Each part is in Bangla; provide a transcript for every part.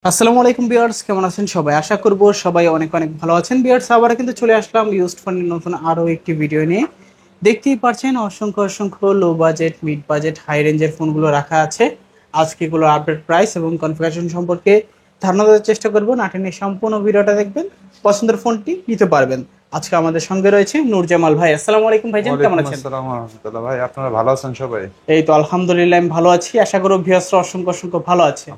আসসালামু আলাইকুম ভিউয়ার্স, কেমন আছেন সবাই? আশা করব সবাই অনেক অনেক ভালো আছেন। ভিউয়ার্স, আবার কিন্তু চলে আসলাম ইউজড ফোনের নতুন আরো একটি ভিডিও নিয়ে। দেখতেই পাচ্ছেন অসংখ্য অসংখ্য low budget, mid budget, high রেঞ্জের ফোনগুলো রাখা আছে। আজকে এগুলো আপডেট প্রাইস এবং কনফিগারেশন সম্পর্কে ধারণা দেওয়ার চেষ্টা করব। না টেনে সম্পূর্ণ ভিডিওটা দেখবেন, পছন্দের ফোনটি নিতে পারবেন। আজকে আমাদের সঙ্গে রয়েছে নূরজামাল ভাই। আসসালামু আলাইকুম ভাইজান, কেমন ওয়ালাইকুম আছেন? আসসালাম ওয়া রাহমাতুল্লাহ। ভাই আপনারা ভালো আছেন সবাই? এই তো আলহামদুলিল্লাহ, আমি ভালো আছি। আশা করব ভিউয়ার্সরা অসংখ্য অসংখ্য ভালো আছে।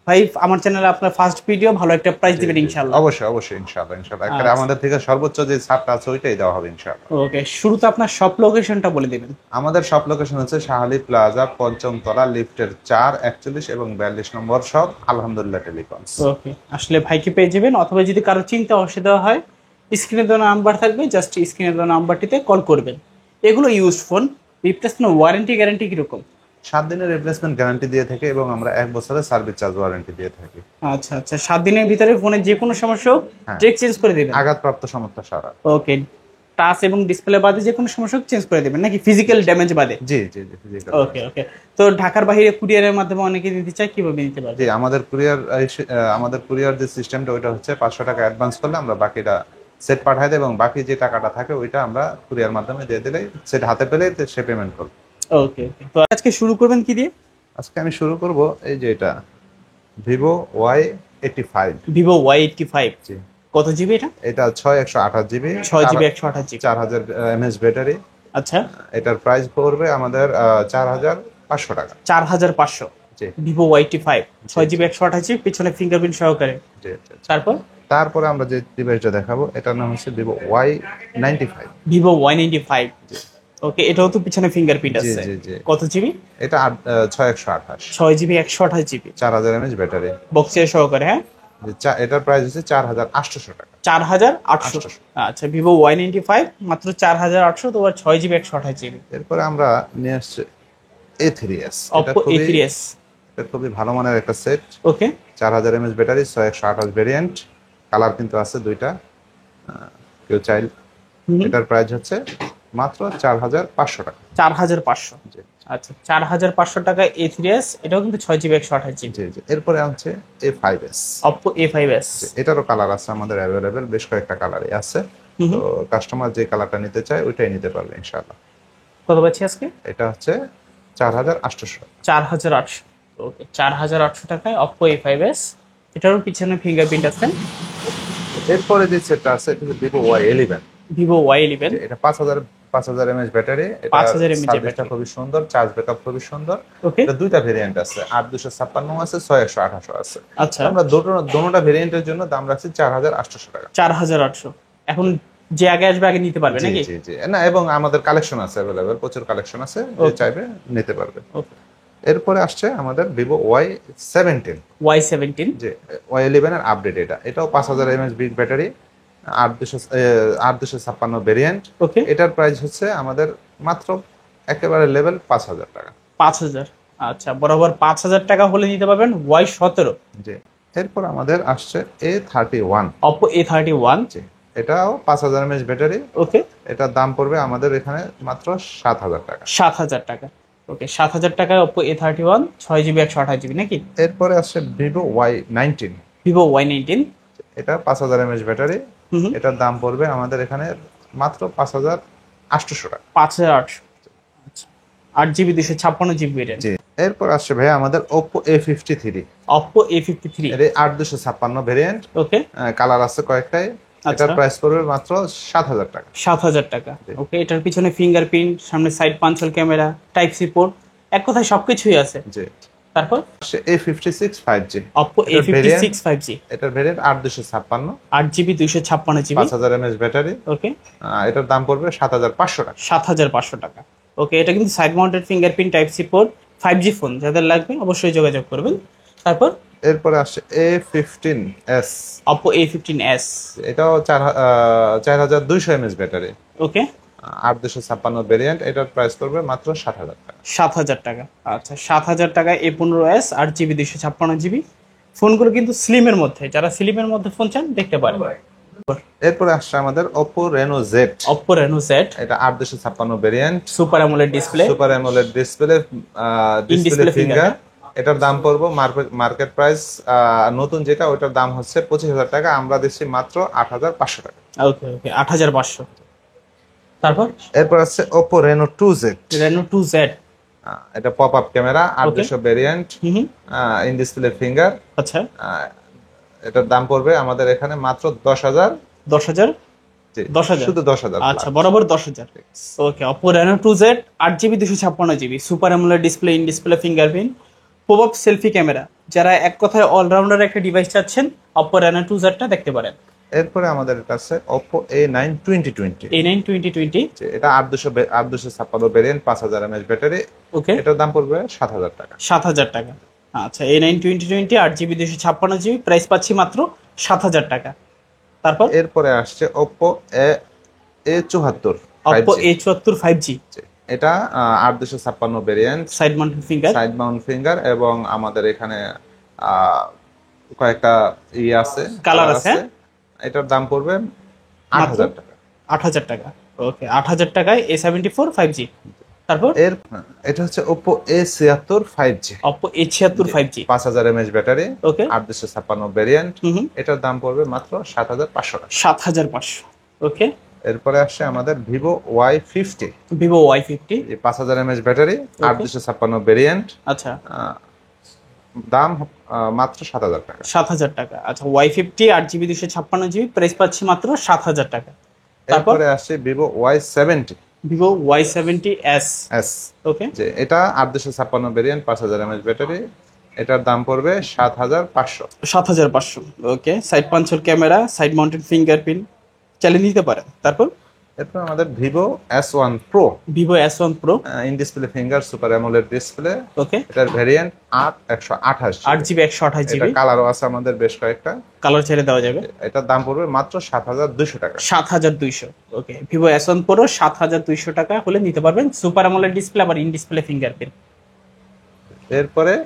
ভাই, আমার চ্যানেলে আপনার ফার্স্ট ভিডিও, ভালো একটা প্রাইস জি দিবেন জি ইনশাআল্লাহ। অবশ্যই অবশ্যই ইনশাআল্লাহ ইনশাআল্লাহ একেবারে আচ্ছা, আমাদের থেকে সর্বোচ্চ যে ছাড়টা আছে ওইটাই দেওয়া হবে ইনশাআল্লাহ। ওকে, শুরুতে আপনার শপ লোকেশনটা বলে দিবেন। আমাদের সব লোকেশন হচ্ছে শাহালি প্লাজা, পঞ্চম তলা, লিফটের 4, 41 এবং 42 নম্বর সব আলহামদুলিল্লাহ টেলিকমস। ওকে, আসলে ভাইকে পেয়ে যাবেন, অথবা যদি কারো চিন্তা অসুবিধা হয় স্ক্রিনে দেওয়া নাম্বার থাকবে, জাস্ট স্ক্রিনে দেওয়া নাম্বারটিতে কল করবেন। এগুলো use phone, replacement warranty guarantee কিরকম? 7 দিনের রিপ্লেসমেন্ট গ্যারান্টি দিয়ে থাকে এবং আমরা 1 বছরের সার্ভিস চার্জ ওয়ারেন্টি দিয়ে থাকি। আচ্ছা আচ্ছা, 7 দিনের ভিতরে ফোনের যে কোনো সমস্যা হোক হ্যাঁ, ডিরেক্ট চেঞ্জ করে দেবেন। আঘাতপ্রাপ্ত সমস্যা সারা। ওকে, টাচ এবং ডিসপ্লে বাদে যে কোনো সমস্যা হোক চেঞ্জ করে দেবেন নাকি ফিজিক্যাল ড্যামেজ বাদে? জি জি জি physical ওকে ওকে, তো ঢাকার বাইরে কুরিয়ারের মাধ্যমে অনেকে দিতে চায়, কিভাবে দিতে পারবে? জি আমাদের কুরিয়ার যে সিস্টেমটা ওইটা হচ্ছে 500 টাকা অ্যাডভান্স করলে আমরা বাকিটা সেট পাঠাই দেয় এবং বাকি যে টাকাটা থাকে ওইটা আমরা কুরিয়ার মাধ্যমে দিয়ে দিলে সেট হাতে পেলে সে পেমেন্ট করবে। ওকে ওকে, তো আজকে শুরু করবেন কি দিয়ে? আজকে আমি শুরু করব এই যে এটা Vivo Y85। Vivo Y85। জি, কত জিবি এটা? এটা 6128 জিবি, 6 জিবি 128 জিবি। 4000 ব্যাটারি। আচ্ছা, এটার প্রাইস পড়বে আমাদের 4500 টাকা। 4500। জি ভিভো Y85, জি 6 জিবি 128 জিবি, পিছনে ফিঙ্গারপ্রিন্ট সহকারে। জি জি। তারপর তারপরে আমরা যে ডিভাইসটা দেখাবো এটার নাম হচ্ছে Vivo Y95। Vivo Y95। ওকে, এটাও তো পিছনে ফিঙ্গারপ্রিন্ট জি আছে। জি জি। কত জিবি? এটা 6128, 6 জিবি 128 জিবি, 4000 ব্যাটারি। বক্সের সহকারে, হ্যাঁ। এটার প্রাইস হচ্ছে 4800 টাকা। 4800। 800। আচ্ছা, ভিভো Y95 মাত্র 4800, তোমার 6 জিবি 128 জিবি। এরপরে আমরা নিয়ে আসছি A3s। Oppo A3s। এটা খুবই ভালো মানের একটা সেট। ওকে। 4000 ব্যাটারি, 6128 ভেরিয়েন্ট। কালার কিন্তু আছে দুইটা, কেউ চাইলে। এটার প্রাইস হচ্ছে মাত্র 4500 টাকা। 4500। জি আচ্ছা, 4500 টাকা A3s, এটাও কিন্তু 6 জিবি 128 জিবি। জি জি। এরপরে হচ্ছে A5s। Oppo A5s। এটারও কালার আছে আমাদের অ্যাভেলেবেল, বেশ কয়েকটা কালারই আছে। তো কাস্টমার যে কালারটা নিতে চায় ওইটাই নিতে পারবে ইনশাআল্লাহ। কত পাচ্ছি আজকে? এটা হচ্ছে 4800। 4800। ওকে, 4800 টাকায় অপো A5s। এটারও পিছনে ফিঙ্গারপ্রিন্ট আছে। এরপরে যে সেটটা আছে এটা হচ্ছে Vivo Y11। Vivo Y11। এটা 5000 mAh ব্যাটারি। এটা 5000 mAh সার্ভিসটা ব্যাটারি। খুবই সুন্দর, চার্জ ব্যাকআপ খুবই সুন্দর। ওকে। এটা দুইটা ভেরিয়েন্ট আছে, 8256 আছে, 6128 আছে। আচ্ছা, আমরা দোনোটা ভেরিয়েন্টের জন্য দাম রাখছি 4800 টাকা। 4800। এখন যে আগে আসবে আগে নিতে পারবে জি নাকি? জি জি। না, এবং আমাদের কালেকশন আছে অ্যাভেলেবেল, প্রচুর কালেকশন আছে, যে ওকে চাইবে নিতে পারবে। ওকে। এরপরে আসছে আমাদের Vivo Y17। Y17। যে Y11 এর আপডেট, এটাও 5000 mAh বিগ ব্যাটারি, 8256 ভেরিয়েন্ট। ওকে। এটার প্রাইস হচ্ছে আমাদের মাত্র একেবারে লেভেল 5000 টাকা। 5000। আচ্ছা, বরাবর 5000 টাকা হলে নিতে পারবেন Y17। জি। এরপর আমাদের আসছে A31। Oppo A31। জি, এটাও 5000 mAh ব্যাটারি। ওকে। এটার দাম পড়বে আমাদের এখানে মাত্র 7000 টাকা। 7000 টাকা। ওকে, 7000 টাকায় অপো A31, 6 জিবি 128 জিবি নাকি? এরপরে আসছে Vivo Y19। Vivo Y19। এটা 5000 mAh ব্যাটারি। হুম। এটার দাম পড়বে আমাদের এখানে মাত্র 5800 টাকা। 5800। আচ্ছা, 8 জিবি 256 জিবি ভেরিয়েন্ট। জি। এরপর আসছে ভাই আমাদের Oppo A53। Oppo A53। এর 8256 ভেরিয়েন্ট। ওকে। কালার আছে কয়েকটাই। আচ্ছা, এটার প্রাইস পড়বে মাত্র 7000 টাকা। 7000 টাকা। জি। ওকে, এটার পিছনে ফিঙ্গারপ্রিন্ট, সামনে side punch hole camera, type C port, এক কথায় সবকিছুই আছে। জি। তারপর আসছে A56 5G। অপো এটার ভেরিয়েন্ট A56 5G। এটার variant 8256, 8 GB 256 GB. 5000 mAh battery. Okay, এটার দাম পড়বে 7500 টাকা। 7500 টাকা। ওকে, এটা কিন্তু side mounted fingerprint, type C port, 5G phone, যাদের লাগবে অবশ্যই যোগাযোগ করবেন। তারপর এরপরে আসছে A15s। Oppo A15s। এটাও 4200 mAh ব্যাটারি, ওকে, 8256 ভেরিয়েন্ট। এটার প্রাইস পড়বে মাত্র 7000 টাকা। 7000 টাকা। আচ্ছা, 7000 টাকায় A15s, 8 জিবি 256 জিবি। ফোনগুলো কিন্তু স্লিমের মধ্যে, যারা স্লিমের মধ্যে ফোন চান দেখতে পারেন। এরপরে আসছে আমাদের Oppo Reno Z। Oppo Reno Z. এটা 8256 variant, super AMOLED display, super AMOLED display, in display display finger. Finger. এটার দাম পড়বো মার্কেট প্রাইস নতুন যেটা ওটার দাম হচ্ছে 25,000 টাকা, আমরা দিচ্ছি মাত্র 8,500 টাকা। ওকে ওকে 8,500। তারপর এরপর আছে Oppo Reno 2Z। Reno 2Z। এটা pop up camera 800 variant, hmm hmm. In display finger. আচ্ছা এটার দাম পড়বে আমাদের এখানে মাত্র 10,000। 10,000। জি, 10,000 শুধু 10,000। আচ্ছা বরাবর 10,000। ওকে Oppo Reno 2Z 8GB 256GB super AMOLED display, in display fingerprint, pop up selfie camera. যারা এক কথায় অলরাউন্ডার একটা ডিভাইস চাচ্ছেন Oppo Reno 2Z টা দেখতে পারেন। এরপরে আমাদের কাছে Oppo A9 2020। A9 2020। এটা 856 ভেরিয়েন্ট, 5000 mAh ব্যাটারি। ওকে এটার দাম পড়বে 7,000 টাকা। 7,000 টাকা। আচ্ছা A9 2020 8GB 256GB প্রাইস পাচ্ছি মাত্র 7,000 টাকা। তারপর এরপরে আসছে Oppo A74 Oppo 5G। A74 5G এটা 856 variant, side mounted finger. Side Mount finger, এবং আমাদের এখানে আহ, কয়েকটা আছে, কালার আছে। এটার দাম পড়বে 8,000 টাকা। 8,000 টাকা। ওকে 8,000 টাকায় A74 5G। তারপর এটা হচ্ছে Oppo A76 5G। Oppo A76 5G 5000 mAh battery, ওকে 856 ভেরিয়েন্ট। হুম এটার দাম পড়বে মাত্র 7,500 টাকা। 7,500। ওকে এরপরে আসছে আমাদের Vivo Y50। Vivo Y50 5000 mAh battery, 856 variant. আচ্ছা দাম মাত্র 7,000 টাকা। 7,000 টাকা। আচ্ছা Y50 8GB 256GB প্রাইস পাচ্ছি মাত্র 7,000 টাকা। তারপর এরপরে আসছে Vivo Y70 Vivo Y70s। S। ওকে যে এটা 856 ভেরিয়েন্ট, 5000 mAh ব্যাটারি। এটার দাম পড়বে 7,500। 7,500। ওকে side punch hole camera, side mounted fingerprint চালিয়ে নিতে পারেন। তারপর এরপর আমাদের Vivo S1 Pro, Vivo S1 Pro in display finger, super AMOLED display. Okay এটার ভেরিয়েন্ট 128 8GB 128GB এটা কালারও আছে আমাদের বেশ কয়েকটা। কালার ছেড়ে দেওয়া যাবে। এটার দাম পড়বে মাত্র 7,200 টাকা। 7,200। ওকে Vivo S1 Pro 7,200 টাকা হলে নিতে পারবেন, সুপার অ্যামোলেড ডিসপ্লে আবার ইন ডিসপ্লে ফিঙ্গারপ্রিন্ট। এরপরে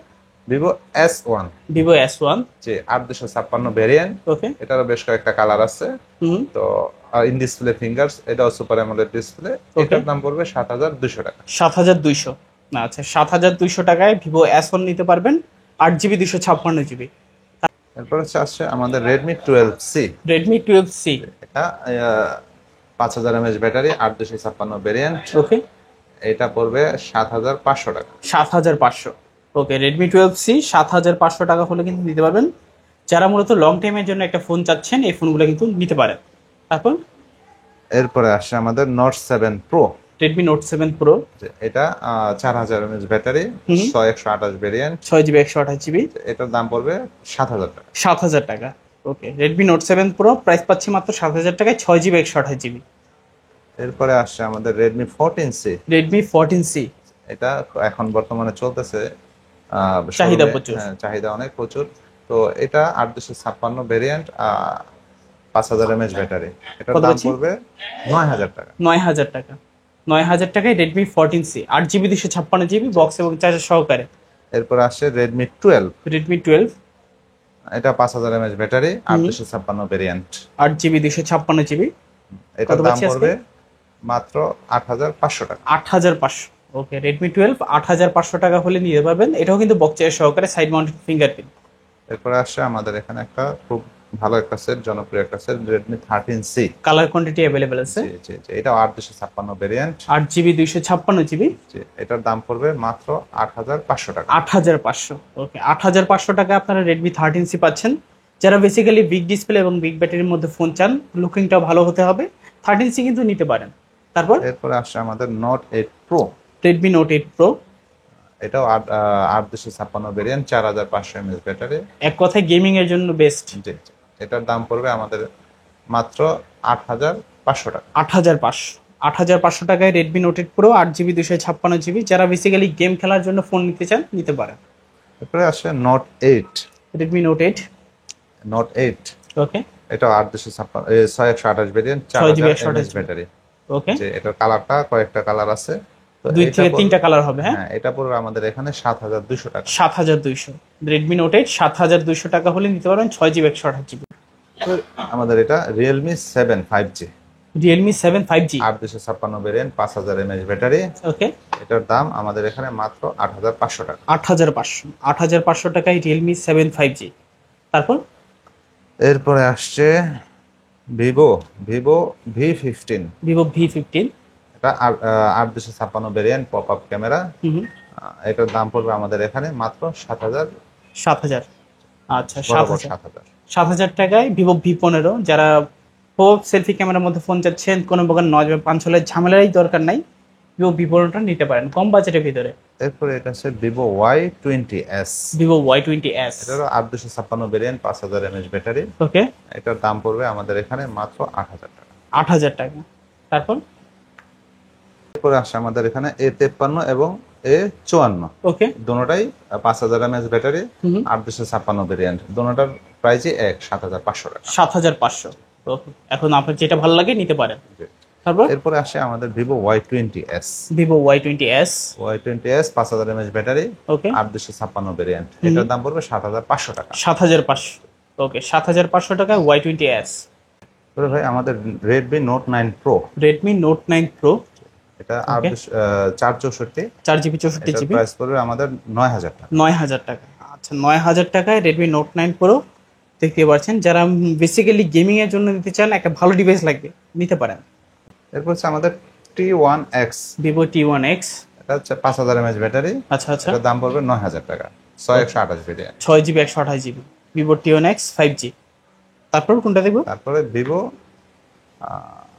Vivo S1, Vivo S1 যে 856 ভেরিয়েন্ট। ওকে এটারও বেশ কয়েকটা কালার আছে। হুম তো ইন ডিসপ্লে ফিঙ্গার্স, এটাও সুপার অ্যামোলেড ডিসপ্লে। এটার দাম পড়বে 7,200 টাকা। 7,200। আচ্ছা 7,200 টাকায় Vivo S1 নিতে পারবেন 8GB 256GB। এরপর আসছে আমাদের Redmi 12C। Redmi 12C এটা 5000 mAh ব্যাটারি, 856 ভেরিয়েন্ট। ওকে এটা পড়বে 7,500 টাকা। 7,500। ওকে Redmi 12C 7,500 টাকা হলে কিন্তু নিতে পারবেন। যারা মূলত লং টাইমের জন্য একটা ফোন চাচ্ছেন এই ফোনগুলো কিন্তু নিতে পারেন। তারপর এরপরে আসছে আমাদের Note 7 Pro। Redmi Note 7 Pro এটা 4,000 mAh battery, 128 variant. 6GB 128GB এটার দাম পড়বে 7,000 টাকা। 7,000 টাকা। ওকে Redmi Note 7 Pro প্রাইস পাচ্ছি মাত্র 7,000 টাকায়, 6GB 128GB। এরপরে আসছে আমাদের Redmi 14C। Redmi 14C এটা এখন বর্তমানে চলতেছে, চাহিদা showroom-এ, প্রচুর। হ্যাঁ, চাহিদা অনেক প্রচুর। তো এটা 856 ভেরিয়েন্ট, 5,000 mAh ব্যাটারি। এটার কত দাম বলছি? পড়বে 9,000 টাকা। 9,000 টাকা। 9,000 টাকায় Redmi 14C 8GB 256GB box এবং চার্জার সহকারে। এরপর আসছে Redmi 12। Redmi 12 এটা 5,000 mAh battery, 856 variant. 8GB 256GB এটার কত দাম পাচ্ছি আজকে? পড়বে মাত্র 8,500 টাকা। 8,500। ওকে Redmi 12 8,500 টাকা হলে নিতে পারবেন। এটাও কিন্তু বক্স চার্জার সহকারে, সাইড মাউন্টেড ফিঙ্গারপ্রিন্ট। এরপরে আসছে আমাদের এখানে একটা খুব ভালো একটা সেট, জনপ্রিয় একটা set, Redmi 13C। Colour quantity available আছে। জি জি জি, এটাও 856 ভেরিয়েন্ট। 8GB 256GB জি, এটার দাম পড়বে মাত্র 8,500 টাকা। 8,500। ওকে 8,500 টাকা আপনারা Redmi 13C পাচ্ছেন। যারা বেসিক্যালি বিগ ডিসপ্লে এবং বিগ ব্যাটারির মধ্যে ফোন চান, লুকিংটাও ভালো হতে হবে, 13C কিন্তু নিতে পারেন। তারপর এরপরে আসছে আমাদের Note 8 Pro। Redmi Note 8 Pro এটাও 856 ভেরিয়েন্ট, 4,500 mAh ব্যাটারি। এক কথায় গেমিং এর জন্য বেস্ট। জি জি, এটার দাম পড়বে আমাদের মাত্র 8,500 টাকা। 8,500। 8,500 টাকায় Redmi Note 8 Pro 8GB 256GB। যারা বেসিক্যালি গেম খেলার জন্য ফোন নিতে চান নিতে পারেন। এরপরে আসছে Note 8। Redmi Note 8 Note 8 ওকে এটাও 628 ভেরিয়েন্ট, 6GB 4,000 mAh 128 ব্যাটারি। ওকে যে এটার কালারটা কয়েকটা কালার আছে। তো 2 এটা থেকে পড়বে- 3টা কালার হবে। হ্যাঁ হ্যাঁ, এটা পড়বে আমাদের এখানে 7,200 টাকা। 7,200। Redmi Note 8 7,200 টাকা হলে নিতে পারবেন, 6GB 128GB। আমাদের এটা Realme 7 5G। Realme 7 5G। 8256 variant, 5000 mAh battery. Okay, এটার দাম আমাদের এখানে মাত্র 8500 টাকা। 8500 টাকায় রিয়েলমি 7 5G। তারপর এরপরে আসছে ভিভো V15। Vivo V15। এটা 8256 ভেরিয়েন্ট, পপ আপ ক্যামেরা। হুম, এটার দাম পড়বে আমাদের এখানে মাত্র 7000। 7000। আচ্ছা, বরাবর 7000। 7000। 7000 টাকায় ভিভো V15। যারা পপ সেলফি ক্যামেরার মধ্যে ফোন চাচ্ছেন, কোনো প্রকার নয় বা পাঁচলের ঝামেলারই দরকার নাই, ভিভো V15টা নিতে পারেন কম বাজেটের ভিতরে। এরপরে এটা হচ্ছে ভিভো Y20s। Vivo Y20s। এটারও 8256 ভেরিয়েন্ট, 5000 mAh ব্যাটারি। ওকে, এটার দাম পড়বে আমাদের এখানে মাত্র 8000 টাকা। 8000 টাকা। তারপর এরপরে আসে আমাদের এখানে A53 এবং A54। ওকে, দুটোটাই 5000 mAh ব্যাটারি, হুম, 8256 ভেরিয়েন্ট। দুটোটার প্রাইসই 7500 টাকা। 7500। ওকে, এখন আপনার যেটা ভালো লাগে নিতে পারেন। তারপর এরপরে আসে আমাদের Vivo Y20s। Vivo Y20s। Y20s 5000 mAh battery, okay, 8256 variant. এটার দাম পড়বে 7500 টাকা। 7500। ওকে, 7500 টাকা Y20s। তবে ভাই আমাদের Redmi Note 9 Pro। Redmi note 9 pro. এটা Okay. 464। 4GB এটার 64GB। প্রাইস পড়বে আমাদের 9000 টাকা। 9000 টাকা। আচ্ছা, 9000 টাকায় রেডমি নোট 9 প্রো দেখতে পাচ্ছেন। যারা বেসিক্যালি গেমিং এর জন্য নিতে চান, একটা ভালো ডিভাইস লাগবে, নিতে পারেন। এরপর হচ্ছে আমাদের T1X। Vivo T1X। এটা হচ্ছে 5000 mAh ব্যাটারি। আচ্ছা আচ্ছা, এটার দাম পড়বে 9000 টাকা। 6128 variant. 6GB 128GB। Vivo T1X 5G। তারপর কোনটা দেখবো? তারপরে ভিভো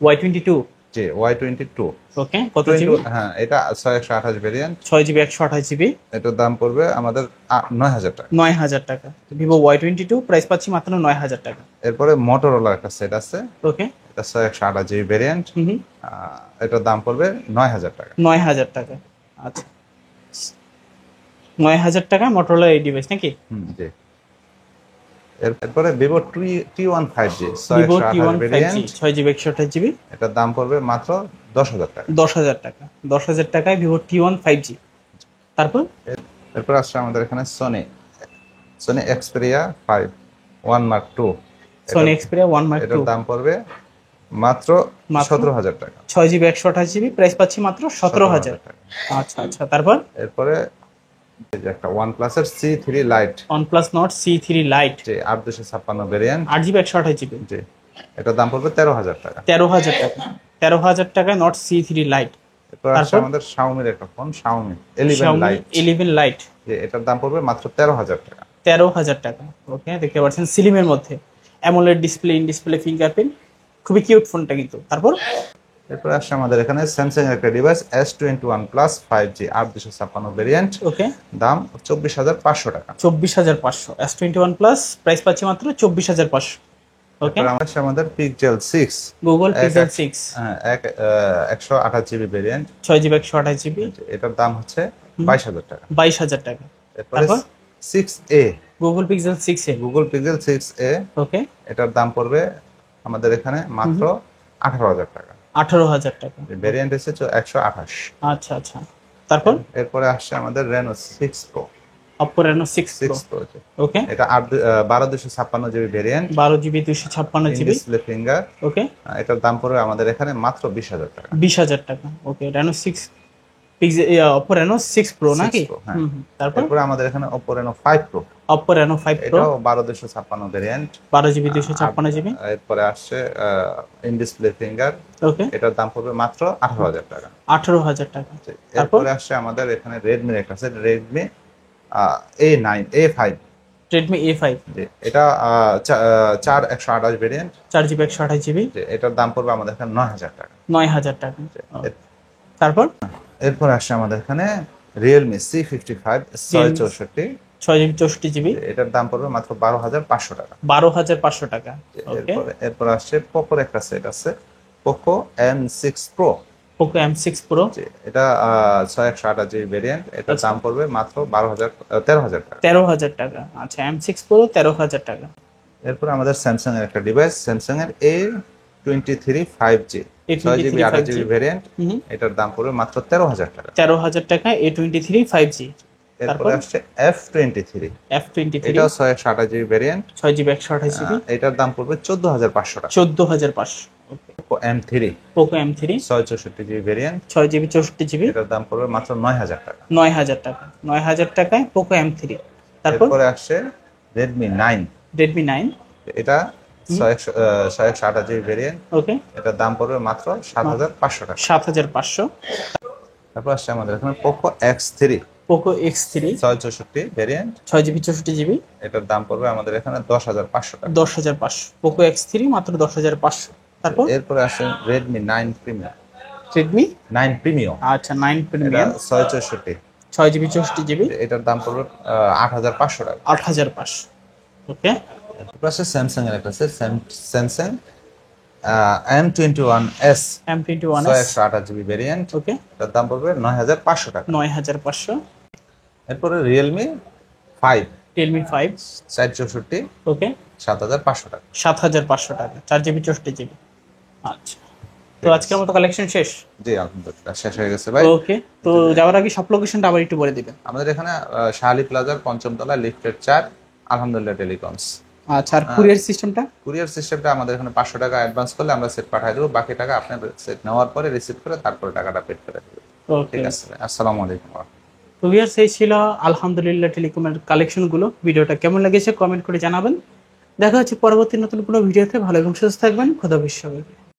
Y22। যে Y22। ওকে, কত জিবি? হ্যাঁ, এটা 6128 ভেরিয়েন্ট। 6GB 128GB। এটার দাম পড়বে আমাদের 9000 টাকা। 9000 টাকা। ভিভো Y22 প্রাইস পাচ্ছি মাত্র 9000 টাকা। এরপরে মোটরোলার একটা সেট আছে। ওকে, এটা 6128 ভেরিয়েন্ট। হুম, এটার দাম পড়বে 9000 টাকা। 9000 টাকা। আচ্ছা, 9000 টাকা মোটরোলা এই ডিভাইস নাকি? জি। এরপরে Vivo T1 5G Vivo 6128 T1 5G variant. 6GB 128GB। এটার দাম পড়বে মাত্র 10000 টাকা। 10000 টাকা। 10000 টাকায় ভিভো T1 5G। তারপর এরপর আসছে আমাদের এখানে Sony Xperia 5 1 Mark II। Sony Xperia 1 Mark এটার II। দাম পড়বে মাত্র 17000 টাকা। 6GB 128GB প্রাইস পাচ্ছি মাত্র 17000 টাকা। আচ্ছা আচ্ছা, তারপর এরপরে এই যে একটা OnePlus এর C3 Lite। OnePlus Nord C3 Lite। যে 8256 ভেরিয়েন্ট। 8GB 128GB। জি। এটার দাম পড়বে 13000 টাকা। 13000 টাকা। 13000 টাকায় Nord C3 Lite। এরপর আসছে তারপর? আমাদের Xiaomi-র একটা phone, Xiaomi 11 Xiaomi Lite। 11 Lite। যে এটার দাম পড়বে মাত্র 13000 টাকা। 13000 টাকা। ওকে, দেখতে পাচ্ছেন স্লিমের মধ্যে AMOLED display, in display fingerprint, খুবই কিউট ফোনটা কিন্তু। তারপর এরপর আসছে আমাদের এখানে স্যামসাং এর একটা device S21 Plus 5G 8256 variant. ওকে, দাম 24500 টাকা। 24500। S21 প্লাস প্রাইস পাচ্ছি মাত্র 24500। ওকে, এরপর আসছে আমাদের Pixel 6। গুগল পিক্সেল 6 হ্যাঁ, 128 জিবি ভেরিয়েন্ট। 6GB 128GB। এটার দাম হচ্ছে 22000 টাকা। 22000 টাকা। এরপরে তারপর? 6A। Google Pixel 6 A. Google Pixel 6A। Okay, এটার দাম পড়বে আমাদের এখানে মাত্র 18000 টাকা। 18000 টাকা। ভেরিয়েন্ট হচ্ছে 128। আচ্ছা আচ্ছা, তারপর এরপরে আসছে আমাদের Reno 6 Pro। Oppo Reno 6 Pro। 6 Pro। Okay, এটা 12256 GB variant. 12GB 256GB। Display finger. Okay, এটার দাম পড়বে আমাদের এখানে মাত্র 20000 টাকা। 20000 টাকা। ওকে, Reno 6 pixel Oppo Reno 6 Pro 6 নাকি? Pro, হ্যাঁ। তারপর এরপরে আমাদের এখানে Oppo Reno 5 Pro। Oppo Reno 5 Pro এটাও 12256 ভেরিয়েন্ট। 12GB 256GB। এরপরে আসছে ইন ডিসপ্লে ফিঙ্গার। ওকে, এটার দাম পড়বে মাত্র 18000 টাকা। 18000 টাকা। তারপর এরপরে আসছে আমাদের এখানে রেডমি একটা আছে, রেডমি A5। Redmi A5 যে এটা 4128 ভেরিয়েন্ট। 4GB 128GB। যে এটার দাম পড়বে আমাদের এখানে 9000 টাকা। 9000 টাকা। এর- তারপর এরপর আসছে আমাদের এখানে রিয়েলমি C55 664। 6GB 64GB। এটার দাম পড়বে মাত্র 12500 টাকা। 12500 টাকা। ওকে, এরপর আসছে পোকোর একটা সেট আছে, Poco M6 Pro। Poco M6 Pro। এটা 6128 জিবি ভেরিয়েন্ট। এটার দাম পড়বে মাত্র 13000 টাকা। 13000 টাকা। আচ্ছা, M6 Pro 13000 টাকা। এরপর আমাদের স্যামসাং এর একটা ডিভাইস, স্যামসাং এর A23 5G 6GB 8GB variant. এটার দাম পড়বে মাত্র 13000 টাকা। 13000 টাকা A23 5G। এরপরে আসছে F23। F23 এটাও 628 জিবি ভেরিয়েন্ট। 6GB 128GB। এটার দাম পড়বে 14500 টাকা। 14500। Okay, Poco M3 Poco M3 664 GB variant, 6GB 64GB, এটার দাম পড়বে মাত্র 9000 টাকা। 9000 টাকা। 9000 টাকায় পোকো M3। তারপর এরপরে আসছে Redmi 9, Redmi 9। এটা 628 জিবি ভেরিয়েন্ট, ওকে, এটার দাম পড়বে মাত্র 7500 টাকা। 7500। তারপর আসছে আমাদের এখানে Poco X3, Poco X3 664 variant, 6GB 64GB, এটার দাম পড়বে আমাদের এখানে 10500 টাকা। 10500। পোকো X3 মাত্র 10500। তারপর এরপরে আসছে Redmi 9 প্রিমিয়াম, Redmi 9 প্রিমিয়াম, আচ্ছা 9 এটা প্রিমিয়াম, 664, 6GB 64GB, এটার দাম পড়বে 8500 টাকা। 8500। ওকে, তারপর আছে স্যামসাং এর একটা আছে Samsung M21s, M21s। 628 GB variant, ওকে, এটার দাম পড়বে 9500 টাকা। 9500। এরপরে Realme 5, Realme 5। 464, ওকে, 7500 টাকা। 7500 টাকা, 4GB 64GB। আচ্ছা, তো আজকের মতো কালেকশন শেষ। জি আলহামদুলিল্লাহ শেষ হয়ে গেছে ভাই। ওকে, তো যাওয়ার আগে সব লোকেশনটা আবার একটু বলে দিবেন। আমাদের এখানে শাহালি প্লাজার 5ম তলায় লিফটের 4, আলহামদুলিল্লাহ টেলিকমস। আচ্ছা, আর কুরিয়ার সিস্টেমটা? কুরিয়ার সিস্টেমটা আমাদের এখানে 500 টাকা অ্যাডভান্স করলে আমরা সেট পাঠিয়ে দেবো, বাকি টাকা আপনার সেট নেওয়ার পরে রিসিভ করে তারপরে টাকাটা পেড করে দেবো। ওকে, ঠিক আছে, আসসালামু আলাইকুম। তো ভিউয়ার্স, এই ছিল আলহামদুলিল্লাহ টেলিকমের কালেকশনগুলো। ভিডিওটা কেমন লেগেছে কমেন্ট করে জানাবেন। দেখা হচ্ছে পরবর্তী নতুন কোনো ভিডিওতে। ভালো এবং সুস্থ থাকবেন। খোদা হাফেজ সবাইকে।